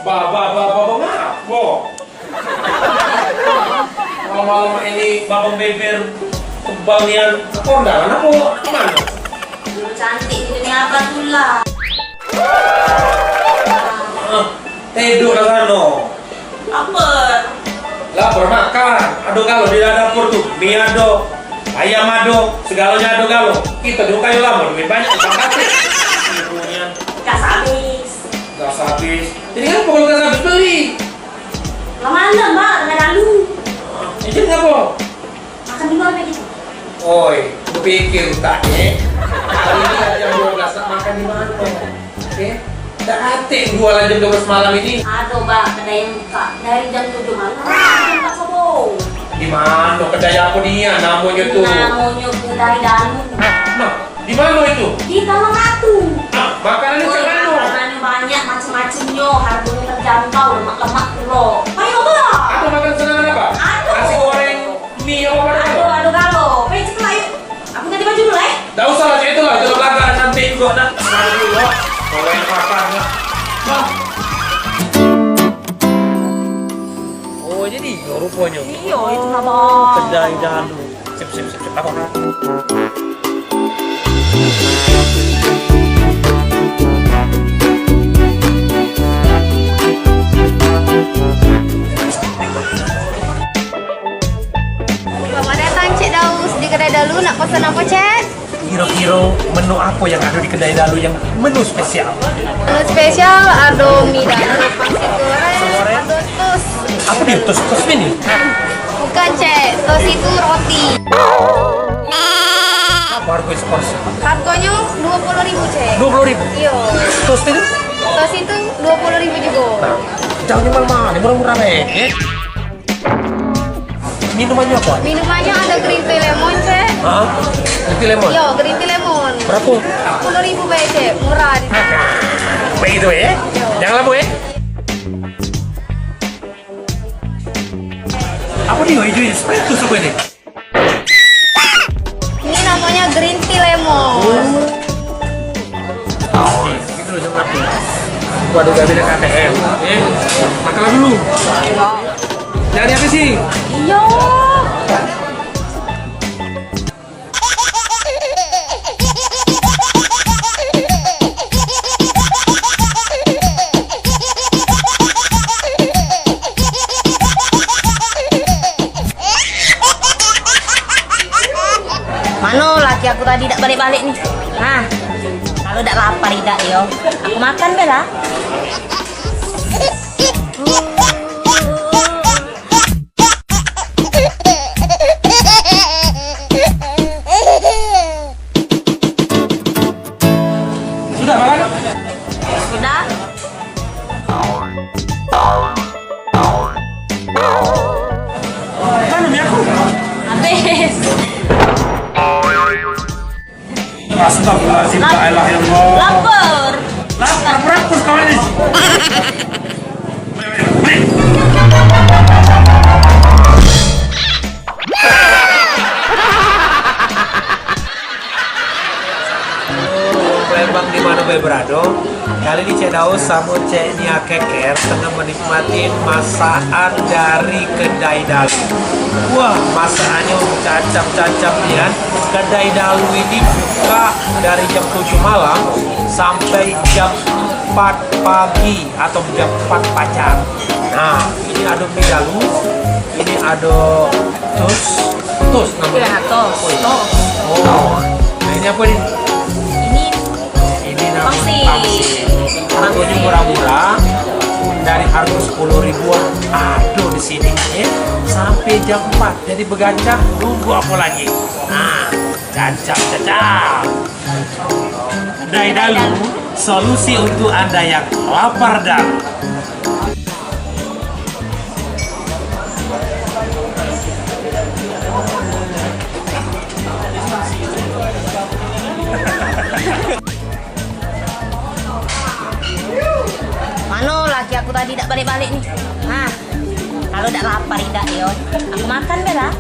Babang apa? Malam ini babang beber kebangian kondangan apa gimana? Cantik ini apa tulah? Tidur lah no. Lapar. Lapar makan. Aduh kalau di dapur tuh mie ado, ayam ado, segalanya ado kalau. Kita dulu kayu lapar, lebih banyak kita kasih. Ibunya Gas habis. gas habis. Jadi kan pokoknya gas habis beli. Lama mbak, dengan lalu. Jadi ngapa? Makan di mana gitu? Oi, kupikir tanya. Hari ini ada jam 12 nak makan di mana? Oke? Tak hati jualan jam 12 malam ini. Aduh mbak, kedai yang buka dari jam 7 malam. Pak Sobo. Di mana kedai apa dia? Namanya tuh. Namanya kedai Dalu. Nah, di mana itu? Di Taman Ratu. Ah, makanannya macam mana? Makanannya banyak macam-macamnya, harganya terjangkau, lemak-lemak kilo. Ayo mbak. Aku makan senang apa? Aduh. Nasi goreng, mie apa apa? Aduh kalau. Baik cepat ayo. Aku ganti baju dulu ya. Tak usah lah, itu lah. Itu belakang cantik juga nak. Mari dulu. Kalau yang makan lah. Oh jadi rupanya. Iya, itu abang. Kedai Dalu. Sip. Apa? Selamat datang Cik Daus di kedai Dalu. Nak pesan apa Cik? Kira-kira menu apa yang ada di kedai Dalu yang menu spesial? Menu spesial ada mie dalu, pangsit goreng, ada tos. Apa dia tos ini? Bukan Cik, tos itu roti. Apa harga seporsi? Harganya 20.000 Cik. 20.000. Iya. Tos itu? Tos itu 20.000 juga. Nah, jangan mahal-mahal, murah-murah deh. Minumannya apa? Minumannya ada green tea lemon Cik. Hah? Nanti lemon? Iya, green tea lemon. Berapa? 10.000 baik Cik, murah. Begitu ya? Jangan lama ya? Apa dia hijau itu suka ini? Ini namanya green tea lemon. Gitu loh sama aku. Waduh gak beda KTM. Makan dulu. Nyari apa sih? Iya. Mano laki aku tadi tak balik-balik nih. Nah, kalau tak lapar tidak yo, aku makan bela. Sudah makan? Sudah? Mana nih aku? Habis. Astagfirullahaladzim, la ilaha illallah. Lapar. Lapar, beratus kawan ini. Lembang di mana berado? Kali ini Cik Daus sama Cik Nia Keker tengah menikmati masakan dari kedai Dalu. Wah, masakannya cacap-cacap ya. Kedai Dalu ini buka dari jam 7 malam sampai jam 4 pagi atau jam 4 pacar. Nah, ini ada mie Dalu, ini ada tos namanya. Ya, tos. Oh, nah ini apa nih? Ini Namanya pangsit. pangsit. Harganya murah-murah dari harga 10 ribuan aduh di sini ya sampai jam 4 jadi begancang tunggu apa lagi nah cacap kedai Dalu solusi untuk anda yang lapar dan Mano laki aku tadi tak balik-balik nih. Nah, kalau tak lapar tidak yo, aku makan bela.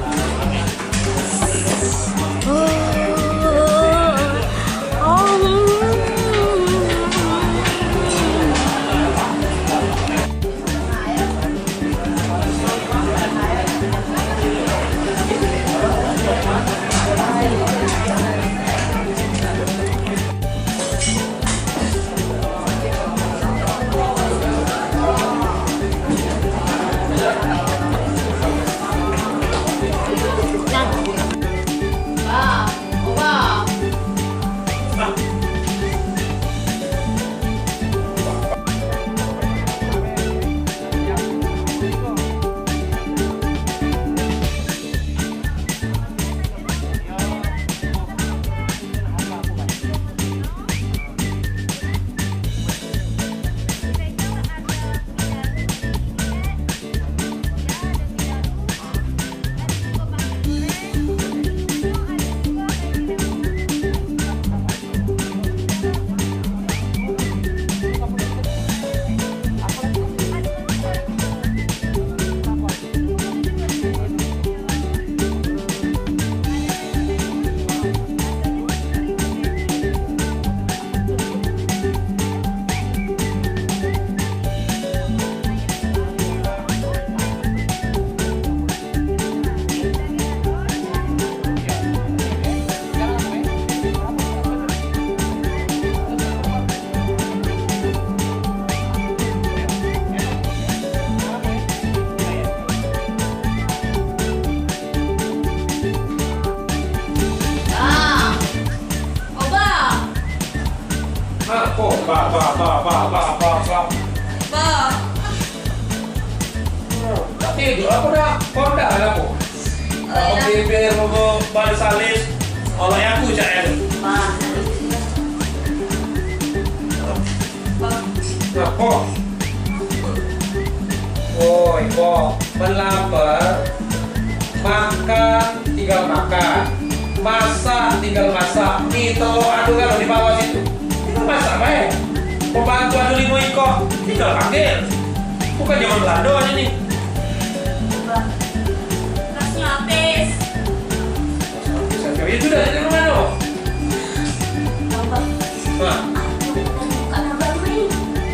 kok. Ba. Tapi itu aku dah kondak aku. Aku bibir mau balik salis. Oleh aku cak ya. Nah, kok. Woi, kok melapar. Makan tinggal makan. Masak tinggal masak. Mie telur aduk kalau di bawah situ. Tinggal masak baik. Pembantu adu 5 ekor. Tinggal panggil. Bukan zaman Belanda ini. Nasinya habis. Ya sudah, itu mana? Nah,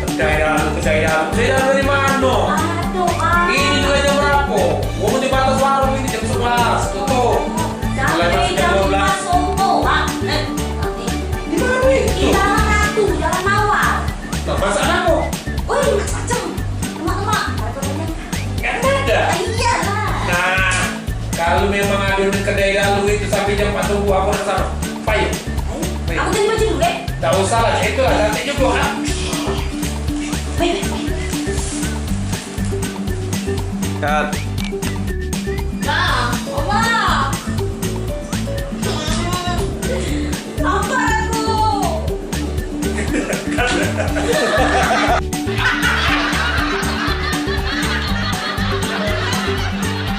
kedai dalam dari mana? Ini juga jam berapa? Mau di batas warung ini jam 11. Tutup. Mulai masuk jam 12. Di mana itu? Nah, masak apa? Nggak ada. Nah, kalau memang ada di kedai dalu itu sampai jam 4 subuh aku udah sana. Payung. Aku ganti baju dulu deh. Tak usah lah, itu lah nanti juga. Cut. Nah, Oma. Sabar aku.